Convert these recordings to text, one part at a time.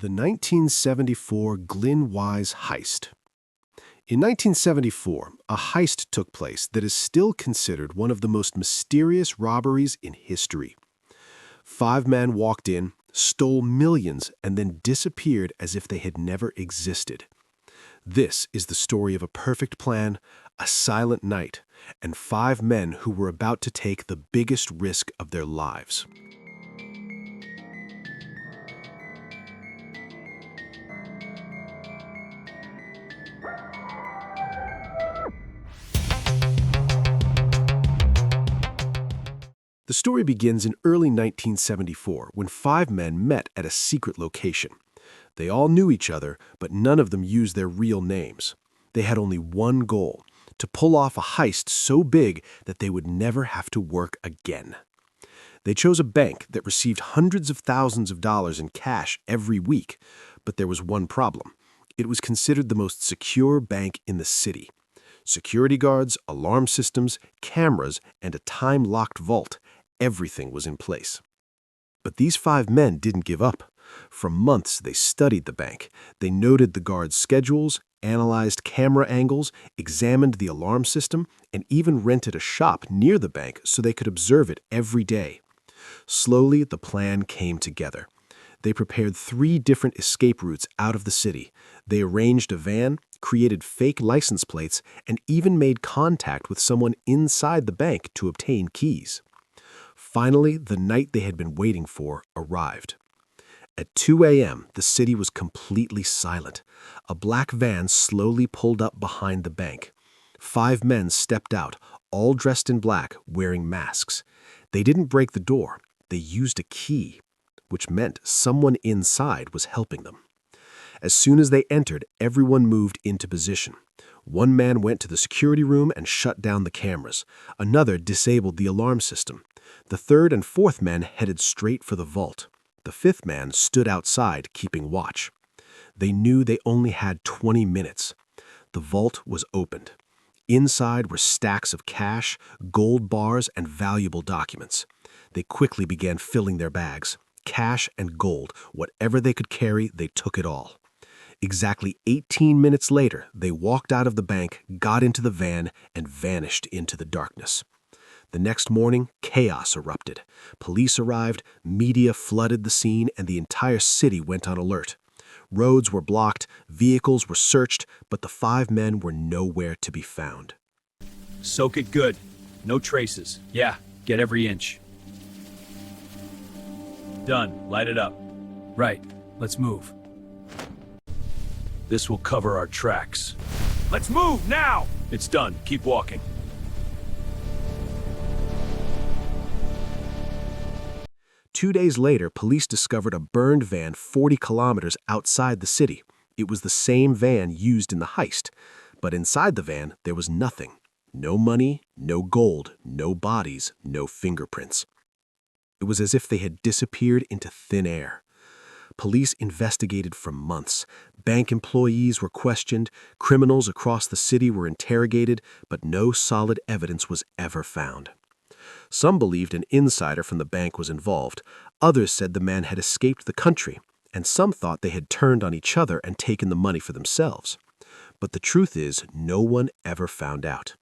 The 1974 Glen Wise Heist. In 1974, a heist took place that is still considered one of the most mysterious robberies in history. 5 men walked in, stole millions, and then disappeared as if they had never existed. This is the story of a perfect plan, a silent night, and 5 men who were about to take the biggest risk of their lives. The story begins in early 1974 when 5 men met at a secret location. They all knew each other, but none of them used their real names. They had only one goal: to pull off a heist so big that they would never have to work again. They chose a bank that received hundreds of thousands of dollars in cash every week, but there was one problem. It was considered the most secure bank in the city. Security guards, alarm systems, cameras, and a time-locked vault. Everything was in place. But these 5 men didn't give up. For months, they studied the bank. They noted the guards' schedules, analyzed camera angles, examined the alarm system, and even rented a shop near the bank so they could observe it every day. Slowly, the plan came together. They prepared 3 different escape routes out of the city. They arranged a van, created fake license plates, and even made contact with someone inside the bank to obtain keys. Finally, the night they had been waiting for arrived. At 2 a.m., the city was completely silent. A black van slowly pulled up behind the bank. 5 men stepped out, all dressed in black, wearing masks. They didn't break the door. They used a key, which meant someone inside was helping them. As soon as they entered, everyone moved into position. One man went to the security room and shut down the cameras. Another disabled the alarm system. The 3rd and 4th men headed straight for the vault. The 5th man stood outside, keeping watch. They knew they only had 20 minutes. The vault was opened. Inside were stacks of cash, gold bars, and valuable documents. They quickly began filling their bags. Cash and gold, whatever they could carry, they took it all. Exactly 18 minutes later, they walked out of the bank, got into the van, and vanished into the darkness. The next morning, chaos erupted. Police arrived, media flooded the scene, and the entire city went on alert. Roads were blocked, vehicles were searched, but the 5 men were nowhere to be found. Soak it good. No traces. Yeah, get every inch. Done. Light it up. Right. Let's move. This will cover our tracks. Let's move now! It's done. Keep walking. Two days later, police discovered a burned van 40 kilometers outside the city. It was the same van used in the heist, but inside the van, there was nothing. No money, no gold, no bodies, no fingerprints. It was as if they had disappeared into thin air. Police investigated for months. Bank employees were questioned, criminals across the city were interrogated, but no solid evidence was ever found. Some believed an insider from the bank was involved. Others said the man had escaped the country, and some thought they had turned on each other and taken the money for themselves. But the truth is, no one ever found out.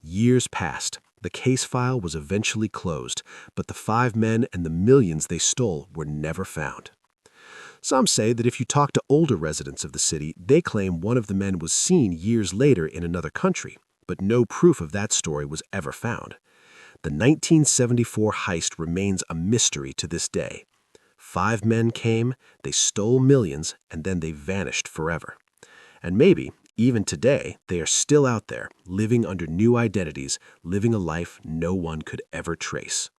Years passed. The case file was eventually closed, but the 5 men and the millions they stole were never found. Some say that if you talk to older residents of the city, they claim one of the men was seen years later in another country, but no proof of that story was ever found. The 1974 heist remains a mystery to this day. 5 men came, they stole millions, and then they vanished forever. And maybe, even today, they are still out there, living under new identities, living a life no one could ever trace.